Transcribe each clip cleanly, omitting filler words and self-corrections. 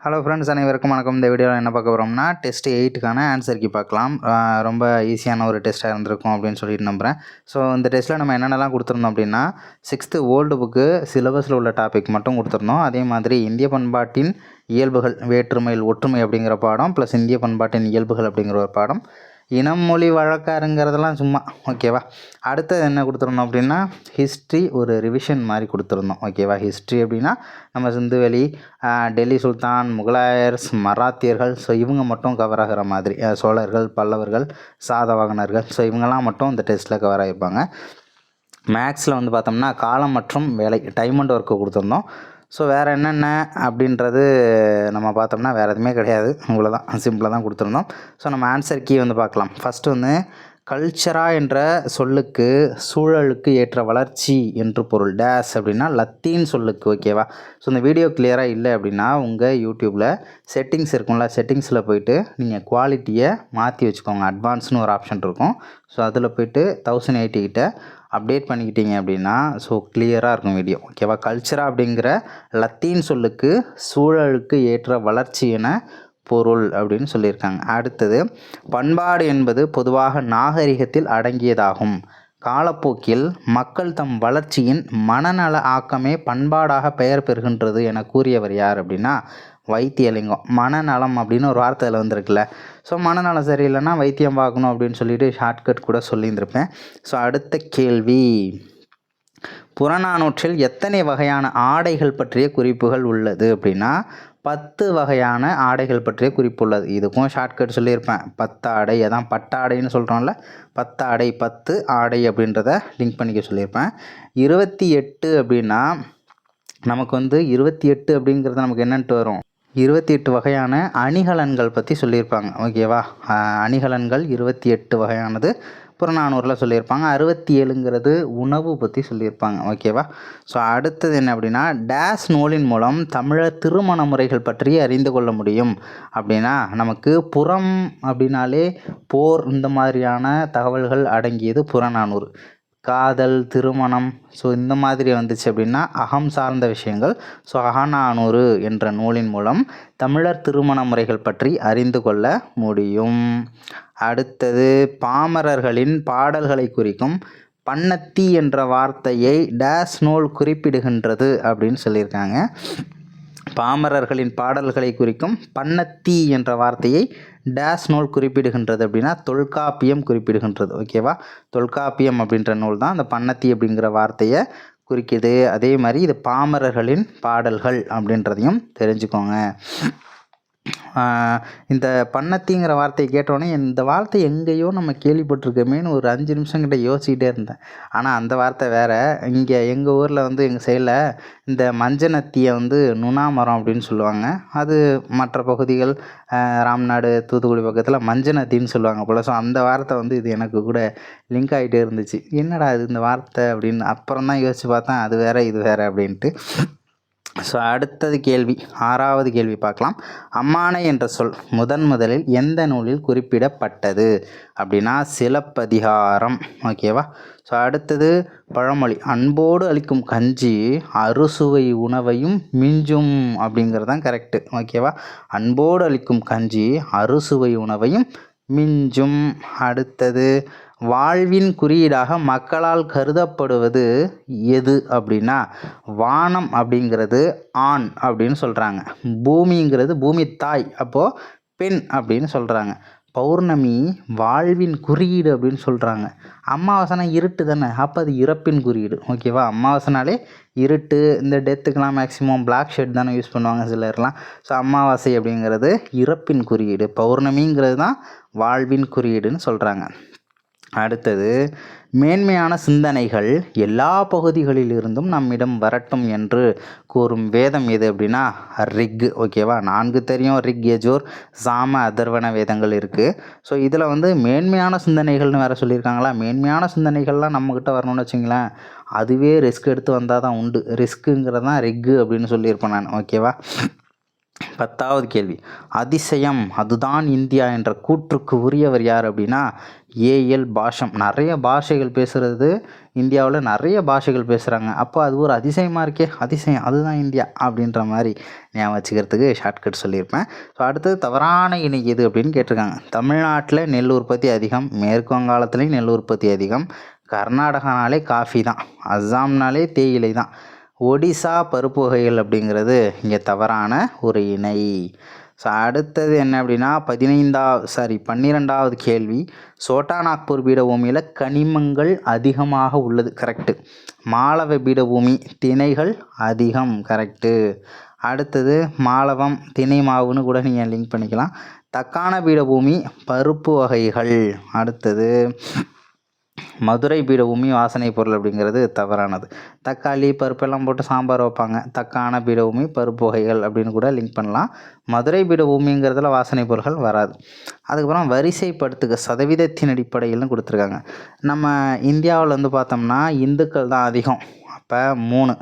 Hello friends, அனைவருக்கும் வணக்கம். இந்த வீடியோவில் என்ன பார்க்க போகிறோம்னா டெஸ்ட் 8க்கான ஆன்சர் கீ பார்க்கலாம். ரொம்ப ஈஸியான ஒரு டெஸ்ட்டாக இருந்திருக்கும் அப்படின்னு சொல்லிட்டு நம்புகிறேன். ஸோ இந்த டெஸ்ட்டில் நம்ம என்னென்னலாம் கொடுத்துருந்தோம் அப்படின்னா 6th ஓல்டு புக்கு சிலபஸில் உள்ள டாபிக் மட்டும் கொடுத்துருந்தோம். அதே மாதிரி இந்திய பண்பாட்டின் இயல்புகள், வேற்றுமையில் ஒற்றுமை அப்படிங்கிற பாடம், ப்ளஸ் இந்திய பண்பாட்டின் இயல்புகள் அப்படிங்கிற ஒரு பாடம், இனம் மொழி வழக்காருங்கிறதெல்லாம் சும்மா ஓகேவா. அடுத்தது என்ன கொடுத்துருந்தோம் அப்படின்னா ஹிஸ்ட்ரி ஒரு ரிவிஷன் மாதிரி கொடுத்துருந்தோம் ஓகேவா. ஹிஸ்ட்ரி அப்படின்னா நம்ம சிந்துவெளி, டெல்லி சுல்தான், முகலாயர்ஸ், மராத்தியர்கள், ஸோ இவங்க மட்டும் கவர் ஆகிற மாதிரி, சோழர்கள், பல்லவர்கள், சாதவாகனர்கள், ஸோ இவங்கெல்லாம் மட்டும் இந்த டெஸ்ட்டில் கவர் ஆகிருப்பாங்க. மேக்ஸில் வந்து பார்த்தோம்னா காலம் மற்றும் வேலை, டைம் அண்ட் ஒர்க்கு கொடுத்துருந்தோம். ஸோ வேறு என்னென்ன அப்படின்றது நம்ம பார்த்தோம்னா வேறு எதுவுமே கிடையாது, இவ்வளோ தான், சிம்பிளாக தான் கொடுத்துருந்தோம். ஸோ நம்ம ஆன்சர் கீ வந்து பார்க்கலாம். ஃபஸ்ட்டு வந்து கல்ச்சரா என்ற சொல்லுக்கு சூழலுக்கு ஏற்ற வளர்ச்சி என்று பொருள். டேஸ் அப்படின்னா லத்தீன் சொல்லுக்கு ஓகேவா. ஸோ இந்த வீடியோ கிளியராக இல்லை அப்படின்னா உங்கள் யூடியூப்பில் செட்டிங்ஸ் இருக்கும்ல, செட்டிங்ஸில் போய்ட்டு நீங்கள் குவாலிட்டியை மாற்றி வச்சுக்கோங்க. அட்வான்ஸ்னு ஒரு ஆப்ஷன் இருக்கும். ஸோ அதில் போய்ட்டு 1080 கிட்ட அப்டேட் பண்ணிக்கிட்டீங்க அப்படின்னா ஸோ கிளியராக இருக்கும் வீடியோ ஓகேவா. கல்ச்சரா அப்படிங்கிற லத்தீன் சொல்லுக்கு சூழலுக்கு ஏற்ற வளர்ச்சி என பொருள் அப்படின்னு சொல்லியிருக்காங்க. அடுத்தது பண்பாடு என்பது பொதுவாக நாகரிகத்தில் அடங்கியதாகும். காலப்போக்கில் மக்கள் தம் வளர்ச்சியின் மனநல ஆக்கமே பண்பாடாக பெயர் பெறுகின்றது என கூறியவர் யார் அப்படின்னா வைத்தியலிங்கம். மனநலம் அப்படின்னு ஒரு வார்த்தையில் வந்திருக்குல்ல. ஸோ மனநலம் சரியில்லைன்னா வைத்தியம் பார்க்கணும் அப்படின்னு சொல்லிட்டு ஷார்ட்கட் கூட சொல்லியிருந்திருப்பேன். ஸோ அடுத்த கேள்வி, புறநானூற்றில் எத்தனை வகையான ஆடைகள் பற்றிய குறிப்புகள் உள்ளது அப்படின்னா 10 வகையான ஆடைகள் பற்றிய குறிப்பு உள்ளது. இதுக்கும் ஷார்ட்கட் சொல்லியிருப்பேன். 10 ஆடை, அதான் பட்டாடைன்னு சொல்கிறோம்ல, 10 ஆடை, 10 ஆடை அப்படின்றத லிங்க் பண்ணிக்க சொல்லியிருப்பேன். 28 அப்படின்னா நமக்கு வந்து 28 அப்படிங்கிறது நமக்கு என்னன்ட்டு வரும், 28 வகையான அணிகலன்கள் பற்றி சொல்லியிருப்பாங்க ஓகேவா. அணிகலன்கள் 28 வகையானது புறநானூரில் சொல்லியிருப்பாங்க. 67ங்கிறது உணவு பற்றி சொல்லியிருப்பாங்க ஓகேவா. ஸோ அடுத்தது என்ன அப்படின்னா டேஸ் நூலின் மூலம் தமிழர் திருமண முறைகள் பற்றி அறிந்து கொள்ள முடியும் அப்படின்னா நமக்கு புறம் அப்படின்னாலே போர், இந்த மாதிரியான தகவல்கள் அடங்கியது புறநானூறு. காதல், திருமணம், ஸோ இந்த மாதிரி வந்துச்சு அப்படின்னா அகம் சார்ந்த விஷயங்கள். ஸோ அகநானூறு என்ற நூலின் மூலம் தமிழர் திருமண முறைகள் பற்றி அறிந்து கொள்ள முடியும். அடுத்தது பாமரர்களின் பாடல்களை குறிக்கும் பண்ணத்தி என்ற வார்த்தையை டேஸ் நூல் குறிப்பிடுகின்றது அப்படின்னு சொல்லியிருக்காங்க. பாமரர்களின் பாடல்களை குறிக்கும் பண்ணத்தி என்ற வார்த்தையை டேஸ் நூல் குறிப்பிடுகின்றது அப்படின்னா தொல்காப்பியம் குறிப்பிடுகின்றது ஓகேவா. தொல்காப்பியம் அப்படின்ற நூல் தான் அந்த பண்ணத்தி அப்படிங்கிற வார்த்தையை குறிக்குது. அதே மாதிரி இது பாமரர்களின் பாடல்கள் அப்படின்றதையும் தெரிஞ்சுக்கோங்க. இந்த பண்ணத்திங்கிற வார்த்தையை கேட்டோடனே இந்த வார்த்தை எங்கேயோ நம்ம கேள்விப்பட்டிருக்கோமேன்னு ஒரு 5 நிமிஷம் கிட்ட யோசிக்கிட்டே இருந்தேன். ஆனால் அந்த வார்த்தை வேறு. இங்கே எங்கள் ஊரில் வந்து எங்கள் சைடில் இந்த மஞ்சனத்தியை வந்து நுணா மரம் அப்படின்னு சொல்லுவாங்க. அது மற்ற பகுதிகள் ராம்நாடு, தூத்துக்குடி பக்கத்தில் மஞ்சனத்தின்னு சொல்லுவாங்க போல். ஸோ அந்த வார்த்தை வந்து இது எனக்கு கூட லிங்க் ஆகிட்டே இருந்துச்சு. என்னடா இது இந்த வார்த்தை அப்படின்னு அப்புறம் தான் யோசித்து பார்த்தேன், அது வேறு இது வேறு அப்படின்ட்டு. ஸோ அடுத்தது கேள்வி, 6வது கேள்வி பார்க்கலாம். அம்மானை என்ற சொல் முதலில் எந்த நூலில் குறிப்பிடப்பட்டது அப்படின்னா சிலப்பதிகாரம் ஓகேவா. ஸோ அடுத்தது பழமொழி, அன்போடு அளிக்கும் கஞ்சி அறுசுவை உணவையும் மிஞ்சும் அப்படிங்கிறது தான் கரெக்டு ஓகேவா. அன்போடு அளிக்கும் கஞ்சி அறுசுவை உணவையும் மிஞ்சும். அடுத்தது வாழ்வின் குறியீடாக மக்களால் கருதப்படுவது எது அப்படின்னா வானம் அப்படிங்கிறது ஆண் அப்படின்னு சொல்கிறாங்க. பூமிங்கிறது பூமி தாய், அப்போது பெண் அப்படின்னு சொல்கிறாங்க. பௌர்ணமி வாழ்வின் குறியீடு அப்படின்னு சொல்கிறாங்க. அமாவாசைனா இருட்டு தானே, அப்போ அது இறப்பின் குறியீடு ஓகேவா. அமாவாசைனாலே இருட்டு, இந்த டெத்துக்கெலாம் மேக்ஸிமம் பிளாக் ஷேட் தானே யூஸ் பண்ணுவாங்க சிலர்லாம். ஸோ அமாவாசை அப்படிங்கிறது இறப்பின் குறியீடு, பௌர்ணமிங்கிறது தான் வாழ்வின் குறியீடுன்னு சொல்கிறாங்க. அடுத்தது மேன்மையான சிந்தனைகள் எல்லா பகுதிகளிலிருந்தும் நம்மிடம் வரட்டும் என்று கூறும் வேதம் எது அப்படின்னா ரிக் ஓகேவா. 4 தெரியும், ரிக், யஜுர், சாம, அதர்வன வேதங்கள் இருக்குது. ஸோ இதில் வந்து மேன்மையான சிந்தனைகள்னு வேறு சொல்லியிருக்காங்களா. மேன்மையான சிந்தனைகள்லாம் நம்மக்கிட்ட வரணும்னு வச்சிங்களேன், அதுவே ரிஸ்க் எடுத்து வந்தால் தான் உண்டு. ரிஸ்க்குங்கிறது தான் ரிக்கு அப்படின்னு சொல்லியிருப்பேன் நான் ஓகேவா. 10வது கேள்வி, அதிசயம் அதுதான் இந்தியா என்ற கூற்றுக்கு உரியவர் யார் அப்படின்னா ஏஎல் பாஷம். நிறைய பாஷைகள் பேசுகிறது, இந்தியாவில் நிறைய பாஷைகள் பேசுகிறாங்க. அப்போ அது ஒரு அதிசயமாக இருக்கே, அதிசயம் அதுதான் இந்தியா அப்படின்ற மாதிரி ஞாபகம் வச்சுக்கிறதுக்கு ஷார்ட்கட் சொல்லியிருப்பேன். ஸோ அடுத்தது தவறான இணை எது அப்படின்னு கேட்டிருக்காங்க. தமிழ்நாட்டில் நெல் உற்பத்தி அதிகம், மேற்கு வங்காளத்துலேயும் நெல் உற்பத்தி அதிகம், கர்நாடகானாலே காஃபி தான், அஸ்ஸாம்னாலே தேயிலை தான், ஒடிசா பருப்பு வகைகள் அப்படிங்கிறது இங்கே தவறான ஒரு இணை. ஸோ அடுத்தது என்ன அப்படின்னா 12வது கேள்வி, சோட்டா நாக்பூர் பீடபூமியில் கனிமங்கள் அதிகமாக உள்ளது, கரெக்டு. மாளவ பீடபூமி திணைகள் அதிகம், கரெக்டு. அடுத்தது மாளவம் திணை மாவுன்னு கூட நீங்கள் லிங்க் பண்ணிக்கலாம். தக்கான பீடபூமி பருப்பு வகைகள். அடுத்தது மதுரை பீடபூமி வாசனை பொருள் அப்படிங்கிறது தவறானது. தக்காளி பருப்பெல்லாம் போட்டு சாம்பார் வைப்பாங்க, தக்கான பீடபூமி பருப்பு வகைகள் அப்படின்னு கூட லிங்க் பண்ணலாம். மதுரை பீடபூமிங்கிறதுல வாசனை பொருட்கள் வராது. அதுக்கப்புறம் வரிசைப்படுத்துக சதவீதத்தின் அடிப்படையில்னு கொடுத்துருக்காங்க. நம்ம இந்தியாவில் வந்து பார்த்தோம்னா இந்துக்கள் தான் அதிகம், அப்போ 3.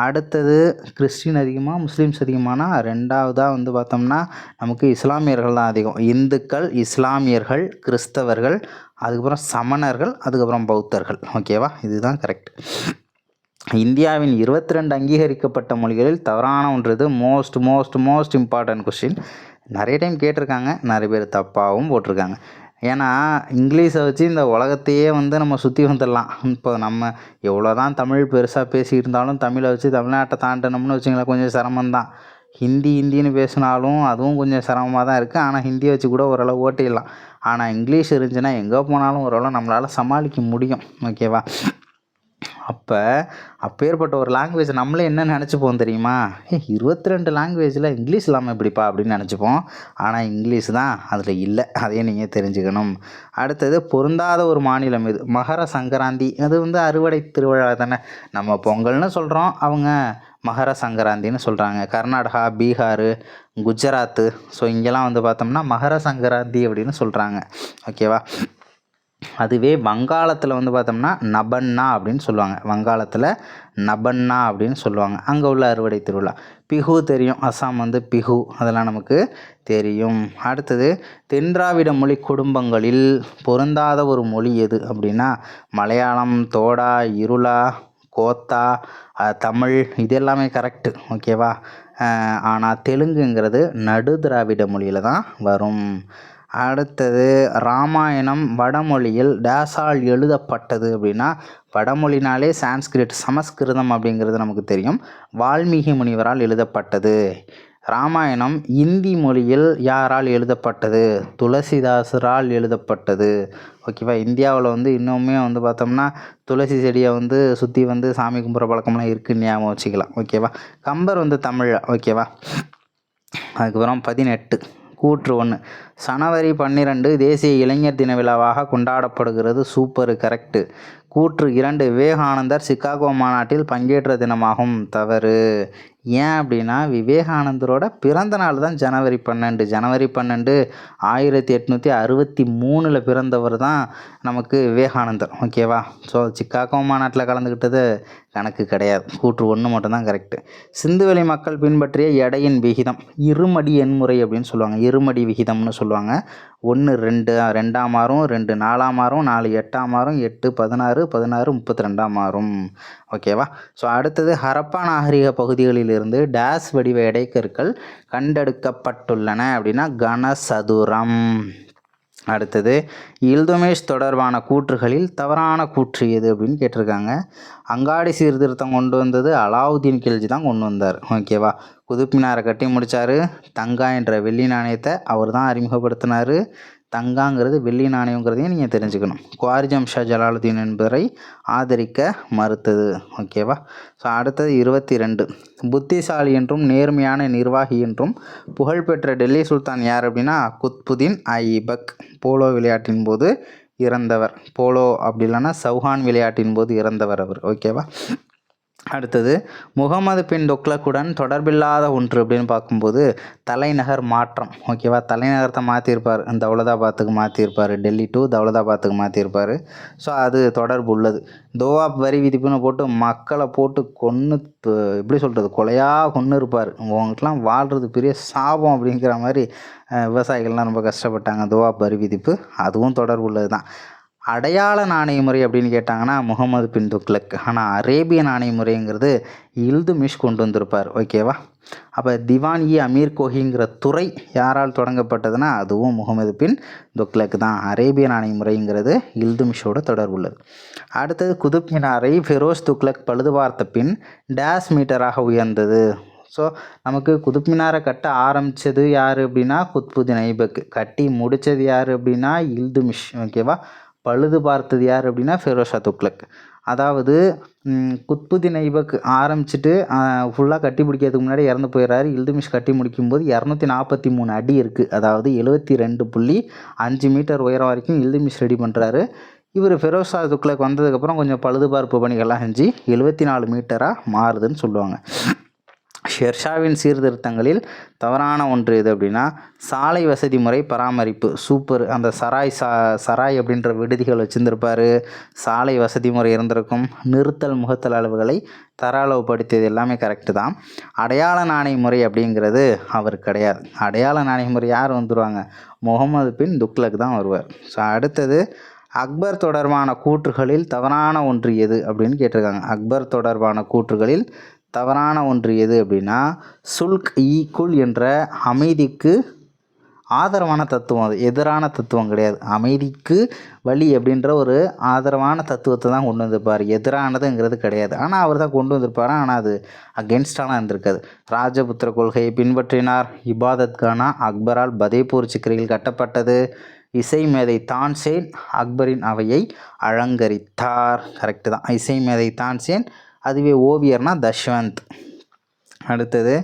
அடுத்தது கிறிஸ்டின் அதிகமாக முஸ்லீம்ஸ் அதிகமானா 2வதாக வந்து பார்த்தோம்னா நமக்கு இஸ்லாமியர்கள் தான் அதிகம். இந்துக்கள், இஸ்லாமியர்கள், கிறிஸ்தவர்கள், அதுக்கப்புறம் சமணர்கள், அதுக்கப்புறம் பௌத்தர்கள். ஓகேவா, இதுதான் கரெக்ட். இந்தியாவின் 22 அங்கீகரிக்கப்பட்ட மொழிகளில் தவறான ஒன்றது மோஸ்ட் இம்பார்ட்டன்ட் கொஸ்டின். நிறைய டைம் கேட்டிருக்காங்க, நிறைய பேர் தப்பாகவும் போட்டிருக்காங்க. ஏன்னா இங்கிலீஷை வச்சு இந்த உலகத்தையே வந்து நம்ம சுற்றி வந்துடலாம். இப்போ நம்ம எவ்வளோ தான் தமிழ் பெருசாக பேசியிருந்தாலும் தமிழை வச்சு தமிழ்நாட்டை தாண்டணும்னு வச்சுங்களேன் கொஞ்சம் சிரமம்தான். ஹிந்தின்னு பேசினாலும் அதுவும் கொஞ்சம் சிரமமாக தான் இருக்குது. ஆனால் ஹிந்தியை வச்சு கூட ஓரளவு ஓட்டிடலாம். ஆனால் இங்கிலீஷ் இருந்துச்சுன்னா எங்கே போனாலும் ஓரளவு நம்மளால் சமாளிக்க முடியும். ஓகேவா, அப்பேற்பட்ட ஒரு லாங்குவேஜ் நம்மளே என்ன நினச்சிப்போம் தெரியுமா, 22 லாங்குவேஜில் இங்கிலீஷ் இல்லாமல் எப்படிப்பா அப்படின்னு நினச்சிப்போம். ஆனால் இங்கிலீஷ் தான் அதில் இல்லை, அதையும் நீங்கள் தெரிஞ்சுக்கணும். அடுத்தது பொருந்தாத ஒரு மாநிலம் இது. மகர சங்கராந்தி அது வந்து அறுவடை திருவிழா தானே. நம்ம பொங்கல்னு சொல்கிறோம், அவங்க மகர சங்கராந்தின்னு சொல்கிறாங்க. கர்நாடகா, பீகார், குஜராத்து, ஸோ இங்கெல்லாம் வந்து பார்த்தோம்னா மகர சங்கராந்தி அப்படின்னு சொல்கிறாங்க. ஓகேவா, அதுவே வங்காளத்தில் வந்து பார்த்தோம்னா நபன்னா அப்படின்னு சொல்லுவாங்க. வங்காளத்தில் நபன்னா அப்படின்னு சொல்லுவாங்க. அங்கே உள்ள அறுவடை திருவிழா. பிஹு தெரியும், அஸ்ஸாம் வந்து பிஹு, அதெல்லாம் நமக்கு தெரியும். அடுத்தது தென்திராவிட மொழி குடும்பங்களில் பொருந்தாத ஒரு மொழி எது அப்படின்னா மலையாளம், தோடா, இருளா, கோத்தா, தமிழ், இது எல்லாமே கரெக்டு. ஓகேவா, ஆனால் தெலுங்குங்கிறது நடு திராவிட மொழியில் தான் வரும். அடுத்தது ராமாயணம் வடமொழியில் டேஸால் எழுதப்பட்டது அப்படின்னா வடமொழினாலே சான்ஸ்கிரிட் சமஸ்கிருதம் அப்படிங்கிறது நமக்கு தெரியும். வால்மீகி முனிவரால் எழுதப்பட்டது. ராமாயணம் இந்தி மொழியில் யாரால் எழுதப்பட்டது? துளசிதாசரால் எழுதப்பட்டது. ஓகேவா, இந்தியாவில் வந்து இன்னுமே வந்து பார்த்தோம்னா துளசி செடியை வந்து சுற்றி வந்து சாமி கும்பிட்ற பழக்கம்லாம் இருக்குன்னு ஞாபகம் வச்சுக்கலாம். ஓகேவா, கம்பர் வந்து தமிழ். ஓகேவா, அதுக்கப்புறம் 18 கூற்று 1, ஜனவரி 12 தேசிய இளைஞர் தின விழாவாக கொண்டாடப்படுகிறது. Super, correct. கூற்று 2, விவேகானந்தர் சிகாகோ மாநாட்டில் பங்கேற்ற தினமாகும். தவறு. ஏன் அப்படின்னா விவேகானந்தரோட பிறந்த நாள் தான் ஜனவரி 12. ஜனவரி 12 1863 பிறந்தவர் தான் நமக்கு விவேகானந்தர். ஓகேவா, ஸோ சிக்காகோ மாநாட்டில் கலந்துக்கிட்டது கணக்கு கிடையாது. கூற்று 1 மட்டும்தான் கரெக்டு. சிந்துவெளி மக்கள் பின்பற்றிய எடையின் விகிதம் இருமடி எண்முறை அப்படின்னு சொல்லுவாங்க. இருமடி விகிதம்னு சொல்லுவாங்க. 1 2 2ஆம் மாறும், 2 4ஆம் மாறும், 4 8ஆம் மாறும், 8 16, 16 32ஆம் மாறும். ஓகேவா, ஸோ அடுத்தது ஹரப்பா நாகரிக பகுதிகளிலிருந்து டேஸ் வடிவ இடைக்கற்கள் கண்டெடுக்கப்பட்டுள்ளன அப்படின்னா கனசதுரம். அடுத்தது இல்துமிஷ் தொடர்பான கூற்றுகளில் தவறான கூற்று எது அப்படின்னு கேட்டிருக்காங்க. அங்காடி சீர்திருத்தம் கொண்டு வந்தது அலாவுதீன் கில்ஜி தான் கொண்டு வந்தார். ஓகேவா, குதுப்மினாரை கட்டி முடித்தார். தங்கா என்ற வெள்ளி நாணயத்தை அவர் தான் அறிமுகப்படுத்தினார். தங்காங்கிறது வெள்ளி நாணயங்கிறதையும் நீங்கள் தெரிஞ்சுக்கணும். குவாரிஜம் ஷா ஜலாலுதீன் என்பவரை ஆதரிக்க மறுத்தது. ஓகேவா, ஸோ அடுத்தது 22, புத்திசாலி என்றும் நேர்மையான நிர்வாகி என்றும் புகழ்பெற்ற டெல்லி சுல்தான் யார் அப்படின்னா குத்புதீன் ஐபக். போலோ விளையாட்டின் போது இறந்தவர். போலோ அப்படி இல்லைன்னா சௌஹான் விளையாட்டின் போது இறந்தவர் அவர். ஓகேவா, அடுத்தது முகமது பின் துக்ளக்குடன் தொடர்பில்லாத ஒன்று அப்படின்னு பார்க்கும்போது தலைநகர் மாற்றம். ஓகேவா, தலைநகரத்தை மாற்றிருப்பார், தௌலதாபாத்துக்கு மாற்றிருப்பார், டெல்லி டு தௌலதாபாத்துக்கு மாற்றிருப்பார். ஸோ அது தொடர்பு உள்ளது. தோவாப் வரி விதிப்புன்னு போட்டு மக்களை போட்டு கொன்று எப்படி சொல்கிறது, கொலையாக கொன்று இருப்பார். உங்களுக்கெல்லாம் வாழ்கிறது பெரிய சாபம் அப்படிங்கிற மாதிரி விவசாயிகள்லாம் ரொம்ப கஷ்டப்பட்டாங்க. தோவாப் வரி விதிப்பு அதுவும் தொடர்பு உள்ளது தான். அடையாள நாணய முறை அப்படின்னு கேட்டாங்கன்னா முகமது பின் துக்ளக். ஆனால் அரேபிய நாணய முறைங்கிறது இல்துமிஷ் கொண்டு வந்திருப்பார். ஓகேவா, அப்போ திவான் இ அமீர் கோஹிங்கிற துறை யாரால் தொடங்கப்பட்டதுன்னா அதுவும் முகமது பின் துக்ளக் தான். அரேபிய நாணய முறைங்கிறது இல்துமிஷோட தொடர்புள்ளது. அடுத்தது குதுப் மினாரை ஃபெரோஸ் துக்ளக் பழுதுபார்த்த பின் டேஸ் மீட்டராக உயர்ந்தது. ஸோ நமக்கு குதுப் மினாரை கட்ட ஆரம்பித்தது யார் அப்படின்னா குத்புதீன் ஐபக். கட்டி முடித்தது யார் அப்படின்னா இல்துமிஷ். ஓகேவா, பழுது பார்த்தது யார் அப்படின்னா ஃபெரோஷா துக்ளக். அதாவது குத்புதீன் ஐபக் ஆரம்பிச்சுட்டு ஃபுல்லாக கட்டி பிடிக்கிறதுக்கு முன்னாடி இறந்து போயிடுறாரு. இல்துமிஷ் கட்டி முடிக்கும்போது 243 அடி இருக்குது. அதாவது 72.5 மீட்டர் உயரம் வரைக்கும் இல்துமிஷ் ரெடி பண்ணுறாரு. இவர் ஃபெரோஷா துக்ளக் வந்ததுக்கப்புறம் கொஞ்சம் பழுதுபார்ப்பு பணிகள்லாம் செஞ்சு 74 மீட்டராக மாறுதுன்னு சொல்லுவாங்க. ஷெர்ஷாவின் சீர்திருத்தங்களில் தவறான ஒன்று எது அப்படின்னா சாலை வசதி முறை பராமரிப்பு. சூப்பர், அந்த சராய் அப்படின்ற விடுதிகள் வச்சுருந்துருப்பார், சாலை வசதி முறை இருந்திருக்கும், நிறுத்தல் முகத்தல் அளவுகளை தர அளவுப்படுத்தியது எல்லாமே கரெக்டு தான். அடையாள நாணய முறை அப்படிங்கிறது அவர் கிடையாது. அடையாள நாணய முறை யார் வந்துடுவாங்க, முகமது பின் துக்ளக் தான் வருவார். ஸோ அடுத்தது அக்பர் தொடர்பான கூற்றுகளில் தவறான ஒன்று எது அப்படின்னு கேட்டிருக்காங்க. அக்பர் தொடர்பான கூற்றுகளில் தவறான ஒன்று எது அப்படின்னா சுல்க் குல் என்ற அமைதிக்கு ஆதரவான தத்துவம். அது எதிரான தத்துவம் கிடையாது. அமைதிக்கு வழி அப்படின்ற ஒரு ஆதரவான தத்துவத்தை தான் கொண்டு வந்திருப்பார், எதிரானதுங்கிறது கிடையாது. ஆனால் அவர் தான் கொண்டு வந்திருப்பார், ஆனால் அது அகென்ஸ்டாலாம் இருந்திருக்காது. ராஜபுத்திர கொள்கையை பின்பற்றினார். இபாதத் கானா அக்பரால் பதேபூர் சிக்கரியில் கட்டப்பட்டது. இசை மேதை தான்சேன் அக்பரின் அவையை அலங்கரித்தார். கரெக்டு தான், இசை மேதை தான்சேன். அதுவே ஓவியர்னா தஷ்வந்த். அடுத்தது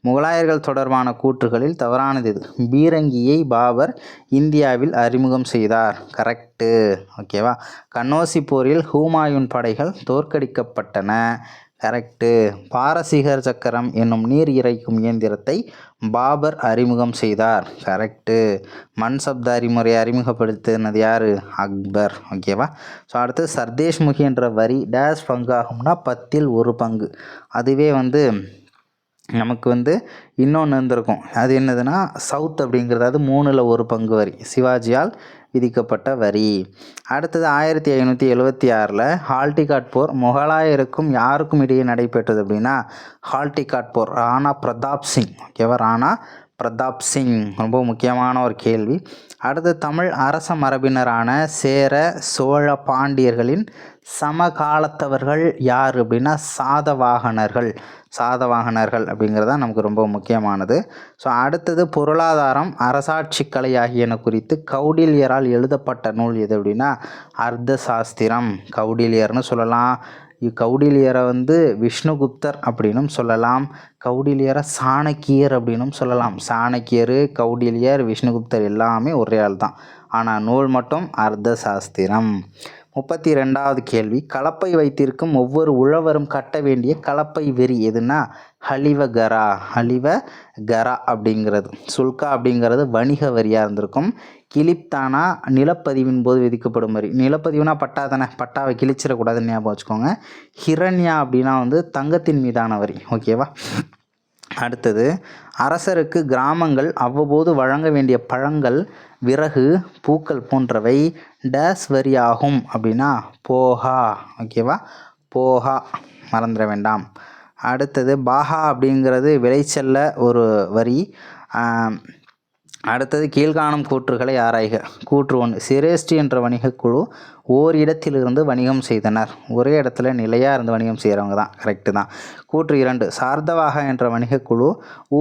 முகலாயர்கள் தொடர்பான கூற்றுகளில் தவறானது இது. பீரங்கியை பாபர் இந்தியாவில் அறிமுகம் செய்தார். கரெக்டு. ஓகேவா, கன்னோசி போரில் ஹூமாயூன் படைகள் தோற்கடிக்கப்பட்டன. கரெக்டு. பாரசீகர் சக்கரம் என்னும் நீர் இறைக்கும் இயந்திரத்தை பாபர் அறிமுகம் செய்தார். கரெக்டு. மன்சப்தாரி முறையை அறிமுகப்படுத்தினது யார், அக்பர். ஓகேவா. ஸோ அடுத்து சர்தேஷ்முகி என்ற வரி டேஷ் பங்காகும்னா 10ல் 1 பங்கு. அதுவே நமக்கு இன்னொன்று இருந்திருக்கும். அது என்னதுன்னா சவுத் அப்படிங்கிறது, அது 3ல் 1 பங்கு வரி சிவாஜியால் விதிக்கப்பட்ட வரி. அடுத்தது 1576 ஹால்டிகாட் போர் முகலாயருக்கும் யாருக்கும் இடையே நடைபெற்றது அப்படின்னா ஹால்டிகாட் போர் ராணா பிரதாப் சிங். ஓகேவா, ராணா பிரதாப் சிங் ரொம்ப முக்கியமான ஒரு கேள்வி. அடுத்து தமிழ் அரச மரபினரான சேர சோழ பாண்டியர்களின் சமகாலத்தவர்கள் யார் அப்படின்னா சாதவாகனர்கள். சாதவாகனர்கள் அப்படிங்கிறது தான் நமக்கு ரொம்ப முக்கியமானது. ஸோ அடுத்தது பொருளாதாரம் அரசாட்சி கலை ஆகியன குறித்து கௌடில்யரால் எழுதப்பட்ட நூல் எது அப்படின்னா அர்த்த சாஸ்திரம். கௌடில்யர்னு சொல்லலாம். கௌடில்யரை விஷ்ணுகுப்தர் அப்படின்னும் சொல்லலாம். கௌடில்யரை சாணக்கியர் அப்படின்னும் சொல்லலாம். சாணக்கியர், கௌடில்யர், விஷ்ணுகுப்தர் எல்லாமே ஒரே ஆள் தான். ஆனால் நூல் மட்டும் அர்த்த சாஸ்திரம். 32வது கேள்வி, கலப்பை வைத்திருக்கும் ஒவ்வொரு உழவரும் கட்ட வேண்டிய கலப்பை வெறி எதுனா ஹலிவகரா. ஹலிவகரா அப்படிங்கிறது சுல்கா அப்படிங்கிறது வணிக வரியாக இருந்திருக்கும். கிளிப்தானா நிலப்பதிவின் போது விதிக்கப்படும் வரி. நிலப்பதிவுனா பட்டா தானே, பட்டாவை கிழிச்சிடக்கூடாதுன்னு ஞாபகம் வச்சுக்கோங்க. ஹிரண்யா அப்படின்னா தங்கத்தின் மீதான வரி. ஓகேவா. அடுத்தது அரசருக்கு கிராமங்கள் அவ்வப்போது வழங்க வேண்டிய பழங்கள், விறகு, பூக்கள் போன்றவை டேஸ் வரி ஆகும் அப்படின்னா போஹா. ஓகேவா, போஹா மறந்துட வேண்டாம். அடுத்தது பாஹா அப்படிங்கிறது விளைச்சல்ல ஒரு வரி. அடுத்தது கீழ்காணும் கூற்றுகளை ஆராய்க. கூற்று 1, சிரேஷ்டி என்ற வணிகக்குழு ஓரிடத்திலிருந்து வணிகம் செய்தனர். ஒரே இடத்துல நிலையாக இருந்து வணிகம் செய்கிறவங்க தான். கரெக்டு தான். கூற்று 2, சார்தவாக என்ற வணிகக்குழு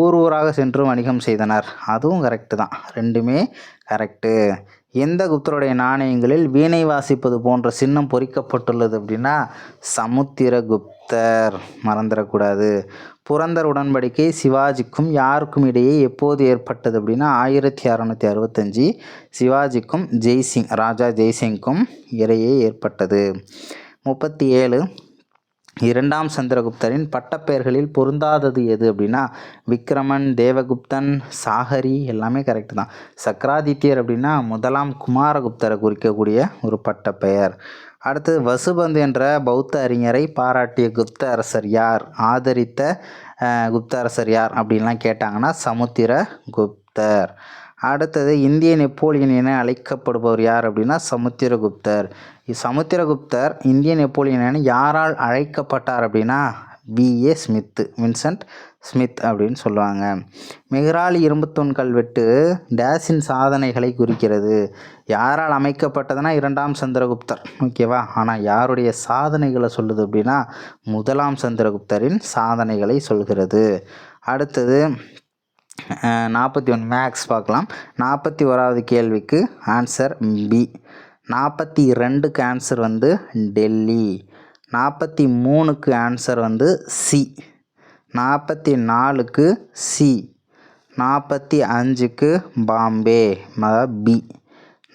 ஊர் ஊராக சென்று வணிகம் செய்தனர். அதுவும் கரெக்டு தான். ரெண்டுமே கரெக்டு. எந்த குப்தருடைய நாணயங்களில் வீணை வாசிப்பது போன்ற சின்னம் பொறிக்கப்பட்டுள்ளது அப்படின்னா சமுத்திரகுப்தர். மறந்துடக்கூடாது. புரந்தர் உடன்படிக்கை சிவாஜிக்கும் யாருக்கும் இடையே எப்போது ஏற்பட்டது அப்படின்னா 1665 சிவாஜிக்கும் ஜெய்சிங் ராஜா ஜெய்சிங்க்கும் இடையே ஏற்பட்டது. 37 இரண்டாம் சந்திரகுப்தரின் பட்டப்பெயர்களில் பொருந்தாதது எது அப்படின்னா விக்ரமன், தேவகுப்தன், சாகரி எல்லாமே கரெக்டு தான். சக்கராதித்யர் அப்படின்னா முதலாம் குமாரகுப்தரை குறிக்கக்கூடிய ஒரு பட்டப்பெயர். அடுத்தது வசுபந்து என்ற பௌத்த அறிஞரை பாராட்டிய குப்த அரசர் யார்? ஆதரித்த குப்த அரசர் யார் அப்படின்லாம் கேட்டாங்கன்னா சமுத்திரகுப்தர். அடுத்தது இந்திய நெப்போலியன் என அழைக்கப்படுபவர் யார் அப்படின்னா சமுத்திரகுப்தர். சமுத்திரகுப்தர் இந்திய நெப்போலியன் என யாரால் அழைக்கப்பட்டார் அப்படின்னா விஏ ஸ்மித், வின்சென்ட் ஸ்மித் அப்படின்னு சொல்லுவாங்க. மெஹ்ராலி இரும்புத்தூண் கல்வெட்டு டேஸின் சாதனைகளை குறிக்கிறது. யாரால் அமைக்கப்பட்டதுன்னா இரண்டாம் சந்திரகுப்தர், ஓகேவா. ஆனால் யாருடைய சாதனைகளை சொல்லுது அப்படின்னா முதலாம் சந்திரகுப்தரின் சாதனைகளை சொல்கிறது. அடுத்தது 41 மேக்ஸ் பார்க்கலாம். 41வது கேள்விக்கு ஆன்சர் பி. 42க்கு ஆன்சர் வந்து டெல்லி. 43க்கு ஆன்சர் வந்து சி. 44க்கு சி. 45க்கு பாம்பே, அதாவது பி.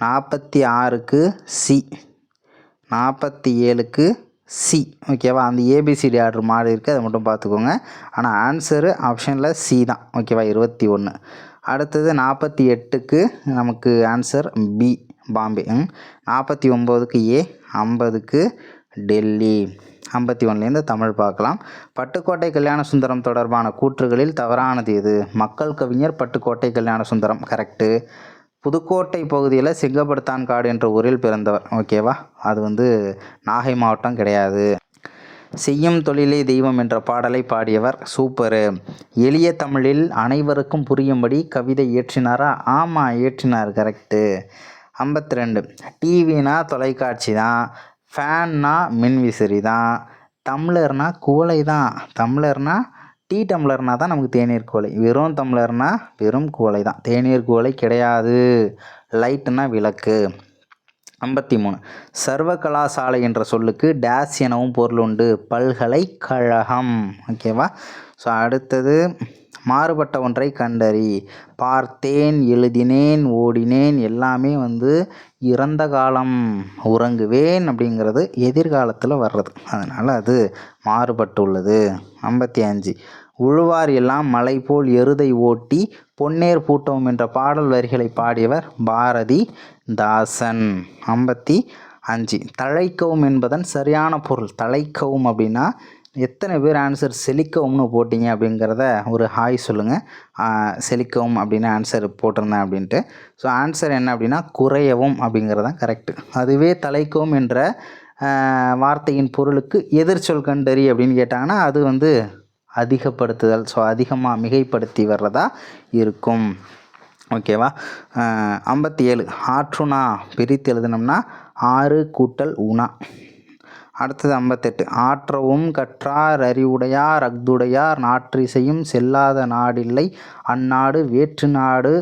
46க்கு சி. 47க்கு சி, ஓகேவா. அந்த ஏபிசிடி ஆர்டர் மாறி இருக்குது, அதை மட்டும் பார்த்துக்கோங்க. ஆனால் ஆன்சரு ஆப்ஷனில் சி தான், ஓகேவா. 21. அடுத்தது 48க்கு நமக்கு ஆன்சர் பி, பாம்பே. 49க்கு ஏ. 50க்கு டெல்லி. 51லேருந்து தமிழ் பார்க்கலாம். பட்டுக்கோட்டை கல்யாண சுந்தரம் தொடர்பான கூற்றுகளில் தவறானது எது? மக்கள் கவிஞர் பட்டுக்கோட்டை கல்யாண சுந்தரம், கரெக்டு. புதுக்கோட்டை பகுதியில் செங்கப்படுத்தான் காடு என்ற ஊரில் பிறந்தவர், ஓகேவா. அது வந்து நாகை மாவட்டம் கிடையாது. செய்யும் தொழிலே தெய்வம் என்ற பாடலை பாடியவர், சூப்பரு. எளிய தமிழில் அனைவருக்கும் புரியும்படி கவிதை இயற்றினாரா? ஆமாம், இயற்றினார், கரெக்டு. 52 டிவினா தொலைக்காட்சி தான், ஃபேன்னா மின்விசிறி தான், டம்ளர்னா குவளை தான். டம்ளர்னா டீ டம்ளர்னா தான் நமக்கு தேநீர் குவளை. வெறும் டம்ளர்னா வெறும் குவளை தான், தேநீர் குவளை கிடையாது. லைட்டுனா விளக்கு. 53 சர்வ கலாசாலை என்ற சொல்லுக்கு டேஸ் எனவும் பொருள் உண்டு? பல்கலைக்கழகம், ஓகேவா. ஸோ அடுத்தது மாறுபட்ட ஒன்றை கண்டறி. பார்த்தேன், எழுதினேன், ஓடினேன் எல்லாமே வந்து இறந்த காலம். உறங்குவேன் அப்படிங்கிறது எதிர்காலத்தில் வர்றது, அதனால் அது மாறுபட்டுள்ளது. 55 உழுவார் எல்லாம் மலை போல் எருதை ஓட்டி பொன்னேர் பூட்டவும் என்ற பாடல் வரிகளை பாடியவர் பாரதி தாசன். 55 தழைக்கவும் என்பதன் சரியான பொருள். தழைக்கவும் அப்படின்னா எத்தனை பேர் ஆன்சர் செழிக்கவும்னு போட்டிங்க அப்படிங்கிறத ஒரு ஹாய் சொல்லுங்கள். செழிக்கவும் அப்படின்னு ஆன்சர் போட்டிருந்தேன் அப்படின்ட்டு. ஸோ ஆன்சர் என்ன அப்படின்னா குறையவும் அப்படிங்கிறது தான் கரெக்டு. அதுவே தழைக்கவும் என்ற வார்த்தையின் பொருளுக்கு எதிர்ச்சொல் கண்டறி அப்படின்னு கேட்டாங்கன்னா அது வந்து அதிகப்படுத்துதல். ஸோ அதிகமாக மிகைப்படுத்தி வர்றதா இருக்கும், ஓகேவா. 57 ஆற்றுணா பிரித்து எழுதினோம்னா 6 கூட்டல் உணா. அடுத்தது 58 ஆற்றவும் கற்றார் அறிவுடையார் அஃதுடையார் நாற்றிசையும் செல்லாத நாடில்லை அந்நாடு வேற்று நாடு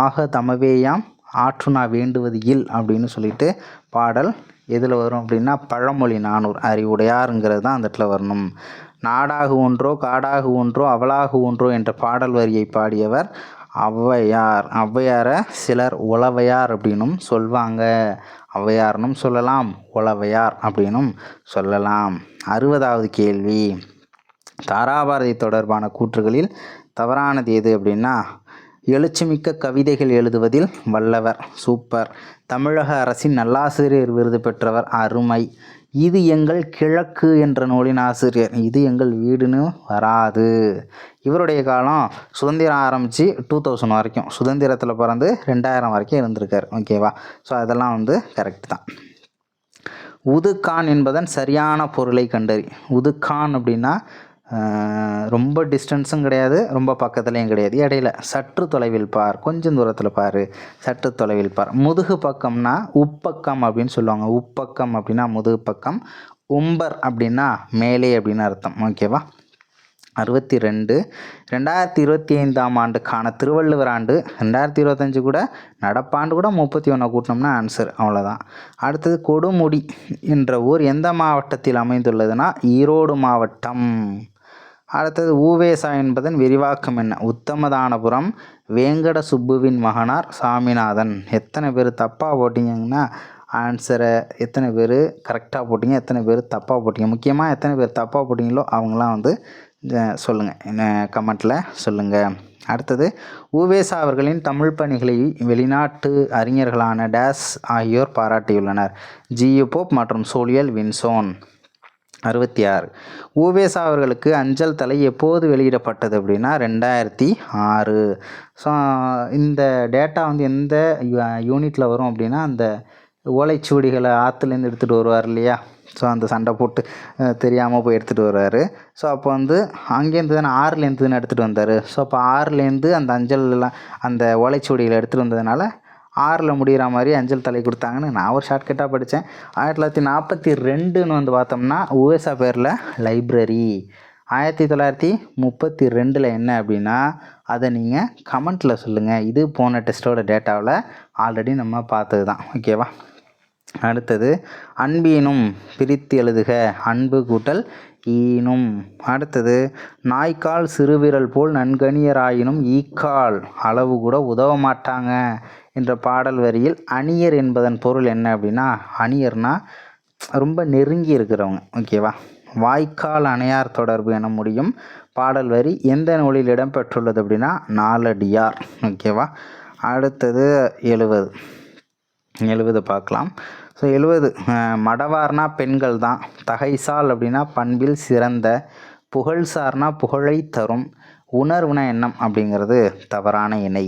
ஆக தமவேயாம் ஆற்றுணா வேண்டுவது இல் அப்படின்னு சொல்லிட்டு பாடல் எதில் வரும் அப்படின்னா பழமொழி 400. அறிவுடையாருங்கிறது தான் அந்த இடத்துல வரணும். நாடாகு ஒன்றோ காடாகு ஒன்றோ அவளாகு ஒன்றோ என்ற பாடல் வரியை பாடியவர் ஔவையார். ஔவையாரை சிலர் உளவையார் அப்படின்னும் சொல்வாங்க. ஔவையார்னும் சொல்லலாம், உளவையார் அப்படின்னும் சொல்லலாம். 60வது கேள்வி தாராபாரதி தொடர்பான கூற்றுகளில் தவறானது எது அப்படின்னா எழுச்சிமிக்க கவிதைகள் எழுதுவதில் வல்லவர், சூப்பர். தமிழக அரசின் நல்லாசிரியர் விருது பெற்றவர், அருமை. இது எங்கள் கிழக்கு என்ற நூலின் ஆசிரியர், இது எங்கள் வீடுன்னு வராது. இவருடைய காலம் சுதந்திரம் ஆரம்பித்து 2000 வரைக்கும், சுதந்திரத்தில் பிறந்து 2000 வரைக்கும் இருந்திருக்கார், ஓகேவா. ஸோ அதெல்லாம் வந்து கரெக்ட் தான். உதுக்கான் என்பதன் சரியான பொருளை கண்டறி. உதுக்கான் அப்படின்னா ரொம்ப டிஸ்டன்ஸும் கிடையாது, ரொம்ப பக்கத்துலேயும் கிடையாது, இடையில சற்று தொலைவில் பார், கொஞ்சம் தூரத்தில் பார், சற்று தொலைவில் பார். முதுகு பக்கம்னா உப்பக்கம் அப்படின்னு சொல்லுவாங்க. உப்பக்கம் அப்படின்னா முதுகு பக்கம், உம்பர் அப்படின்னா மேலே அப்படின்னு அர்த்தம், ஓகேவா. 62 2025ஆம் ஆண்டுக்கான திருவள்ளுவர் ஆண்டு 2025 கூட நடப்பாண்டு கூட 31 கூட்டினோம்னா ஆன்சர், அவ்வளோதான். அடுத்தது கொடுமுடி என்ற ஊர் எந்த மாவட்டத்தில் அமைந்துள்ளதுன்னா ஈரோடு மாவட்டம். அடுத்தது ஊவேசா என்பதன் விரிவாக்கம் என்ன? உத்தமதானபுரம் வேங்கட சுப்புவின் மகனார் சாமிநாதன். எத்தனை பேர் தப்பாக போட்டிங்கன்னா ஆன்சரை எத்தனை பேர் கரெக்டாக போட்டிங்க, எத்தனை பேர் தப்பாக போட்டிங்க, முக்கியமாக எத்தனை பேர் தப்பாக போட்டிங்களோ அவங்களாம் வந்து சொல்லுங்கள், என்ன கமெண்ட்டில் சொல்லுங்கள். அடுத்தது உவேசா அவர்களின் தமிழ் பணிகளை வெளிநாட்டு அறிஞர்களான டேஸ் ஆகியோர் பாராட்டியுள்ளனர். ஜியு போப் மற்றும் சோலியல் வின்சோன். 66. உவேசா அவர்களுக்கு அஞ்சல் தலை எப்போது வெளியிடப்பட்டது அப்படின்னா 2006. ஸோ இந்த டேட்டா வந்து எந்த யூனிட்டில் வரும் அப்படின்னா அந்த ஓலைச்சுவடிகளை ஆற்றுலேருந்து எடுத்துகிட்டு வருவார் இல்லையா, ஸோ அந்த சண்டை போட்டு தெரியாமல் போய் எடுத்துகிட்டு வருவார். ஸோ அப்போ வந்து அங்கேருந்து தானே 6லேருந்து தானே எடுத்துகிட்டு வந்தார். ஸோ அப்போ 6லேருந்து அந்த அஞ்சல்லாம் அந்த ஓலைச்சுவடிகளை எடுத்துகிட்டு வந்ததுனால 6ல் முடிகிற மாதிரி அஞ்சல் தலை கொடுத்தாங்கன்னு நான் ஒரு ஷார்ட்கட்டாக படித்தேன். 1942 வந்து பார்த்தோம்னா உவேசா பேரில் லைப்ரரி. 1932 என்ன அப்படின்னா அதை நீங்கள் கமெண்ட்டில் சொல்லுங்கள். இது போன டெஸ்ட்டோட டேட்டாவில் ஆல்ரெடி நம்ம பார்த்தது தான். ஓகேவா. அடுத்தது அன்பீனும் பிரித்து எழுதுக. அன்பு கூட்டல் ஈனும். அடுத்தது நாய்க்கால் சிறுவிரல் போல் நன்கணியராயினும் ஈக்கால் அளவு கூட உதவ மாட்டாங்க என்ற பாடல் வரியில் அணியர் என்பதன் பொருள் என்ன அப்படின்னா, அணியர்னா ரொம்ப நெருங்கி இருக்கிறவங்க. ஓகேவா. வாய்க்கால் அணையார் தொடர்பு என முடியும் பாடல் வரி எந்த நூலில் இடம்பெற்றுள்ளது அப்படின்னா நாலடியார். ஓகேவா. அடுத்தது 70 பார்க்கலாம். ஸோ 70 மடவார்னா பெண்கள் தான். தகைசால் அப்படின்னா பண்பில் சிறந்த. புகழ்சார்னா புகழை தரும். உணர்வுன எண்ணம் அப்படிங்கிறது தவறான இணை.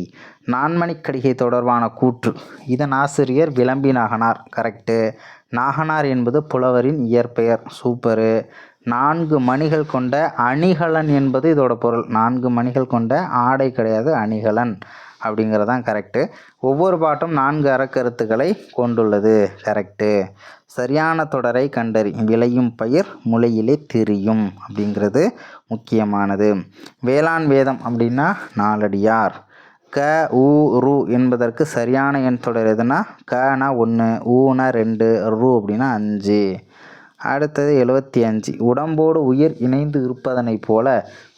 நான்மணிக்கடிகை தொடர்பான கூற்று. இதன் ஆசிரியர் விளம்பி நாகனார். கரெக்டு. நாகனார் என்பது புலவரின் இயற்பெயர். சூப்பரு. 4 மணிகள் கொண்ட அணிகலன் என்பது இதோட பொருள். 4 மணிகள் கொண்ட ஆடை கிடையாது, அணிகலன் அப்படிங்கிறது தான் கரெக்டு. ஒவ்வொரு பாட்டும் 4 அறக்கருத்துக்களை கொண்டுள்ளது. கரெக்டு. சரியான தொடரை கண்டறி. விளையும் பயிர் முளையிலே திரியும் அப்படிங்கிறது முக்கியமானது. வேளாண் வேதம் அப்படின்னா நாலடியார். க உ ரு என்பதற்கு சரியான எண் தொடர் எதுனா கனா 1, ஊனா 2, ரு அப்படின்னா 5. அடுத்தது 75. உடம்போடு உயிர் இணைந்து இருப்பதனை போல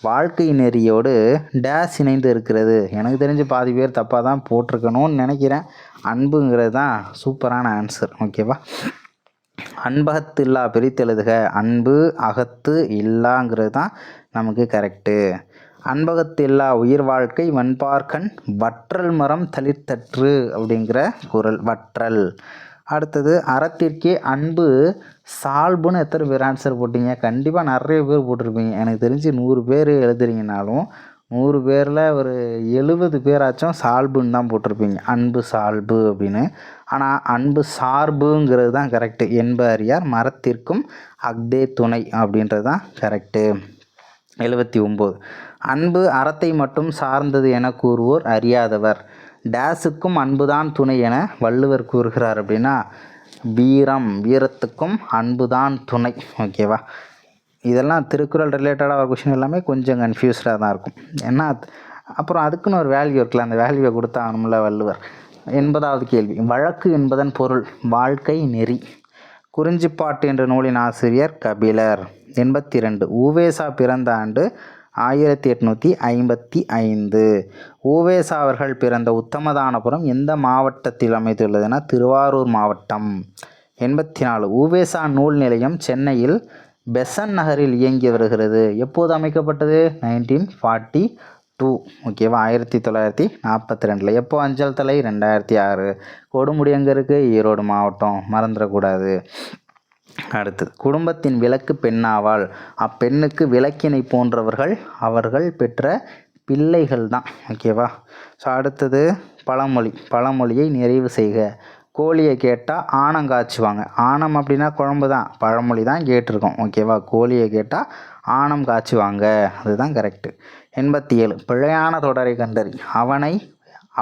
வாழ்க்கை நெறியோடு டேஸ் இணைந்து இருக்கிறது. எனக்கு தெரிஞ்சு பாதி பேர் தப்பாக தான் போட்டிருக்கணும்னு நினைக்கிறேன். அன்புங்கிறது தான் சூப்பரான ஆன்சர். ஓகேவா. அன்பகத்து இல்லா பிரித்தெழுதுக. அன்பு அகத்து இல்லாங்கிறது தான் நமக்கு கரெக்டு. அன்பகத்து இல்லா உயிர் வாழ்க்கை வன்பார்கண் வற்றல் மரம் தளிர்த்தற்று அப்படிங்கிற குறள். வற்றல். அடுத்தது அறத்திற்கே அன்பு சால்புன்னு எத்தனை பேர் ஆன்சர் போட்டிங்க? கண்டிப்பாக நிறைய பேர் போட்டிருப்பீங்க. எனக்கு தெரிஞ்சு 100 பேர் எழுதுறீங்கனாலும் 100 பேரில் ஒரு 70 பேராச்சும் சால்புன்னு தான் போட்டிருப்பீங்க. அன்பு சால்பு அப்படின்னு. ஆனால் அன்பு சார்புங்கிறது தான் கரெக்டு. என்ப அறியார் மரத்திற்கும் அக்தே துணை அப்படின்றது தான் கரெக்டு. 79. அன்பு அறத்தை மட்டும் சார்ந்தது என கூறுவோர் அறியாதவர். டேஸுக்கும் அன்புதான் துணை என வள்ளுவர் கூறுகிறார் அப்படின்னா வீரத்துக்கும் அன்புதான் துணை. ஓகேவா. இதெல்லாம் திருக்குறள் ரிலேட்டடாக ஒரு கொஷின் எல்லாமே கொஞ்சம் கன்ஃபியூஸ்டாக தான் இருக்கும். ஏன்னா அப்புறம் அதுக்குன்னு ஒரு வேல்யூ இருக்குல்ல, அந்த வேல்யூவை கொடுத்தாகணும்ல வள்ளுவர். 80வது கேள்வி. வழக்கு என்பதன் பொருள் வாழ்க்கை நெறி. குறிஞ்சிப்பாட்டு என்ற நூலின் ஆசிரியர் கபிலர். 82. உவேசா பிறந்த ஆண்டு 1855. உவேசா அவர்கள் பிறந்த உத்தமதானபுரம் எந்த மாவட்டத்தில் அமைந்துள்ளதுன்னா திருவாரூர் மாவட்டம். 84. உவேசா நூல் நிலையம் சென்னையில் பெசன் நகரில் இயங்கி வருகிறது. எப்போது அமைக்கப்பட்டது? 1942. ஓகேவா. 1942. எப்போ அஞ்சல் தலை? 2006. கொடுமுடி எங்கே இருக்குது? ஈரோடு மாவட்டம், மறந்துடக்கூடாது. அடுத்தது குடும்பத்தின் விளக்கு பெண்ணாவாள். அப்பெண்ணுக்கு விளக்கினை போன்றவர்கள் அவர்கள் பெற்ற பிள்ளைகள் தான். ஓகேவா. ஸோ அடுத்தது பழமொழியை நிறைவு செய்க. கோழியை கேட்டால் ஆணம் காய்ச்சுவாங்க. ஆணம் அப்படின்னா குழம்பு தான். பழமொழி தான் கேட்டிருக்கோம். ஓகேவா. கோழியை கேட்டால் ஆணம் காய்ச்சுவாங்க, அதுதான் கரெக்டு. 87. பிழையான தொடரை கண்டறி.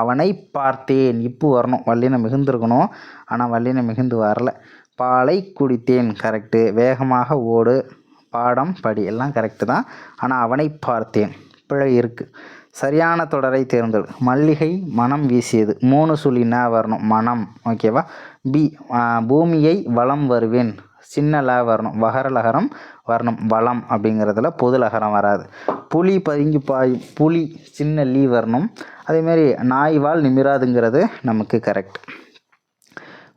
அவனை பார்த்தேன். இப்போ வரணும், வல்லினம் மிகுந்திருக்கணும். ஆனால் வல்லினம் மிகுந்து வரல. பாலை குடித்தேன் கரெக்டு. வேகமாக ஓடு, பாடம் படி எல்லாம் கரெக்டு தான். ஆனால் அவனை பார்த்தேன் பிழை இருக்குது. சரியான தொடரை தேர்ந்தெடு. மல்லிகை மனம் வீசியது. 3 சுழினா வரணும், மனம். ஓகேவா. பூமியை வலம் வருவேன். சின்னல வரணும், வகரலகரம் வரணும். வளம் அப்படிங்கிறதுல பொதுலகரம் வராது. புலி பதுங்கி பாயும். புலி சின்ன லீ வரணும். அதேமாரி நாய்வால் நிமிராதுங்கிறது நமக்கு கரெக்ட்.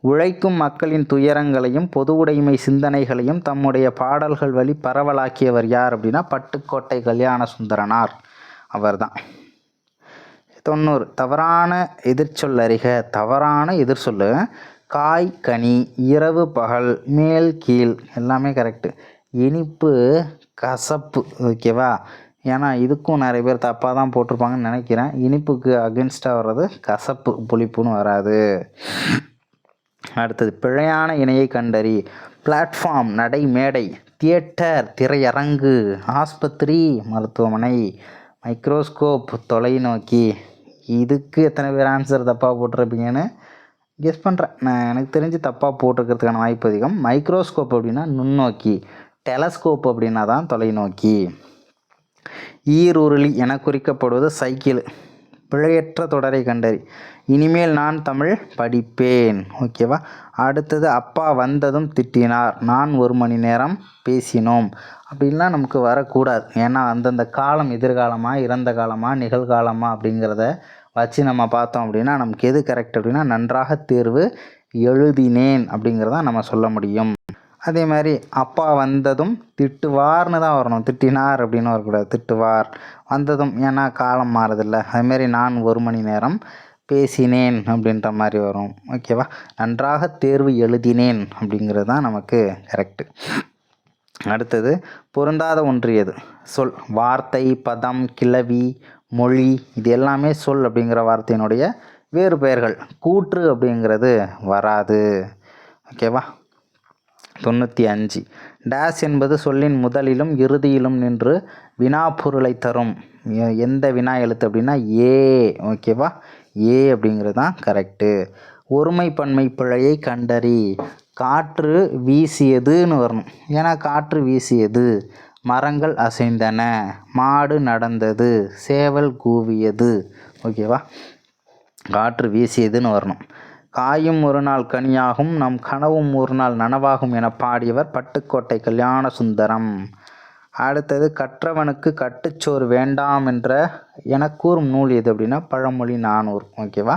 உழைக்கும் மக்களின் துயரங்களையும் பொது உடைமை சிந்தனைகளையும் தம்முடைய பாடல்கள் வழி பரவலாக்கியவர் யார் அப்படின்னா பட்டுக்கோட்டை கல்யாண சுந்தரனார் அவர்தான். 90 தவறான எதிர்ச்சொல் அறிக. தவறான எதிர்ச்சொல்லு காய் கனி, இரவு பகல், மேல் கீழ் எல்லாமே கரெக்டு. இனிப்பு கசப்பு ஓகேவா. ஏன்னா இதுக்கும் நிறைய பேர் தப்பாக தான் போட்டிருப்பாங்கன்னு நினைக்கிறேன். இனிப்புக்கு அகென்ஸ்டாக வர்றது கசப்பு, புளிப்புன்னு வராது. அடுத்தது பிழையான இணையை கண்டறி. பிளாட்ஃபார்ம் நடை மேடை, தியேட்டர் திரையரங்கு, ஆஸ்பத்திரி மருத்துவமனை, மைக்ரோஸ்கோப் தொலைநோக்கி. இதுக்கு எத்தனை பேர் ஆன்சர் தப்பாக போட்டிருப்பீங்கன்னு கெஸ் பண்ணுறேன். நான் எனக்கு தெரிஞ்சு தப்பாக போட்டிருக்கிறதுக்கான வாய்ப்பு அதிகம். மைக்ரோஸ்கோப் அப்படின்னா நுண்ணோக்கி, டெலஸ்கோப் அப்படின்னா தான் தொலைநோக்கி. ஈருருளி என குறிக்கப்படுவது சைக்கிள். பிழையற்ற தொடரை கண்டறி. இனிமேல் நான் தமிழ் படிப்பேன் ஓகேவா. அடுத்தது அப்பா வந்ததும் திட்டினார். நான் 1 மணி நேரம் பேசினோம். அப்படின்லாம் நமக்கு வரக்கூடாது. ஏன்னா அந்தந்த காலம் எதிர்காலமா, இறந்த காலமா, நிகழ்காலமா அப்படிங்கிறத வச்சு நம்ம பார்த்தோம் அப்படின்னா நமக்கு எது கரெக்ட் அப்படின்னா நன்றாக தேர்வு எழுதினேன் அப்படிங்கிறத நம்ம சொல்ல முடியும். அதே மாதிரி அப்பா வந்ததும் திட்டுவார்னு தான் வரணும். திட்டினார் அப்படின்னு வரக்கூடாது. திட்டுவார். வந்ததும் ஏன்னா காலம் மாறுதில்ல. அதுமாரி நான் 1 மணி நேரம் பேசினேன் அப்படின்ற மாதிரி வரும் ஓகேவா. நன்றாக தேர்வு எழுதினேன் அப்படிங்கிறது தான் நமக்கு கரெக்டு. அடுத்தது பொருந்தாத ஒன்று எது? சொல். வார்த்தை, பதம், கிளவி, மொழி இது எல்லாமே சொல் அப்படிங்கிற வார்த்தையினுடைய வேறு பெயர்கள். கூற்று அப்படிங்கிறது வராது ஓகேவா. 95 டேஸ் என்பது சொல்லின் முதலிலும் இறுதியிலும் நின்று வினாப்பொருளை தரும். எந்த வினா எழுத்து அப்படின்னா ஏ ஓகேவா. ஏ அப்படிங்கிறது தான் கரெக்டு. ஒருமை பன்மை பிழையை கண்டறி. காற்று வீசியதுன்னு வரணும். ஏன்னா காற்று வீசியது, மரங்கள் அசைந்தன, மாடு நடந்தது, சேவல் கூவியது ஓகேவா. காற்று வீசியதுன்னு வரணும். காயும் ஒரு நாள் கனியாகும், நம் கனவும் ஒரு நாள் நனவாகும் என பாடியவர் பட்டுக்கோட்டை கல்யாண சுந்தரம். அடுத்தது கற்றவனுக்கு கட்டுச்சோறு வேண்டாம் என கூறும் நூல் எது அப்படின்னா பழமொழி 400 ஓகேவா.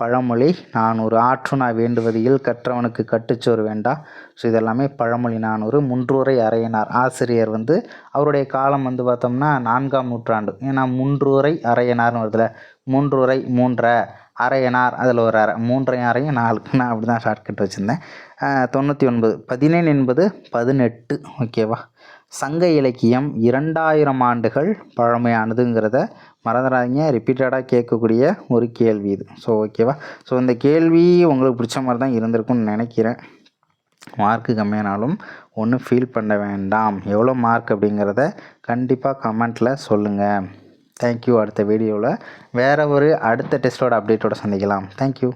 பழமொழி 400. ஆற்றுணா வேண்டுவது இல் கற்றவனுக்கு கட்டுச்சோறு வேண்டா. ஸோ இதெல்லாமே பழமொழி 400. முன்றுரை அரையனார். ஆசிரியர் அவருடைய காலம் பார்த்தோம்னா 4ஆம் நூற்றாண்டு. ஏன்னா முன்றுரை அரையனார்னு வருதுல. முன்றுரை 3 அரையனார் அதில் ஒரு அரை, 3 அறையும் 4. நான் அப்படி தான் ஷார்ட்கட் வச்சுருந்தேன். 99 பதினேன் என்பது 18 ஓகேவா. சங்க இலக்கியம் 2000 ஆண்டுகள் பழமையானதுங்கிறத மறந்துடாதீங்க. ரிப்பீட்டடாக கேட்கக்கூடிய ஒரு கேள்வி இது. ஸோ ஓகேவா. ஸோ இந்த கேள்வி உங்களுக்கு பிடிச்ச மாதிரி தான் இருந்திருக்கும்னு நினைக்கிறேன். மார்க்கு கம்மியானாலும் ஒன்றும் ஃபீல் பண்ண வேண்டாம். எவ்வளோ மார்க் அப்படிங்கிறத கண்டிப்பாக கமெண்ட்டில் சொல்லுங்கள். தேங்க்யூ. அடுத்த வீடியோவில் வேறு ஒரு அடுத்த டெஸ்ட்டோட அப்டேட்டோட சந்திக்கலாம். தேங்க்யூ.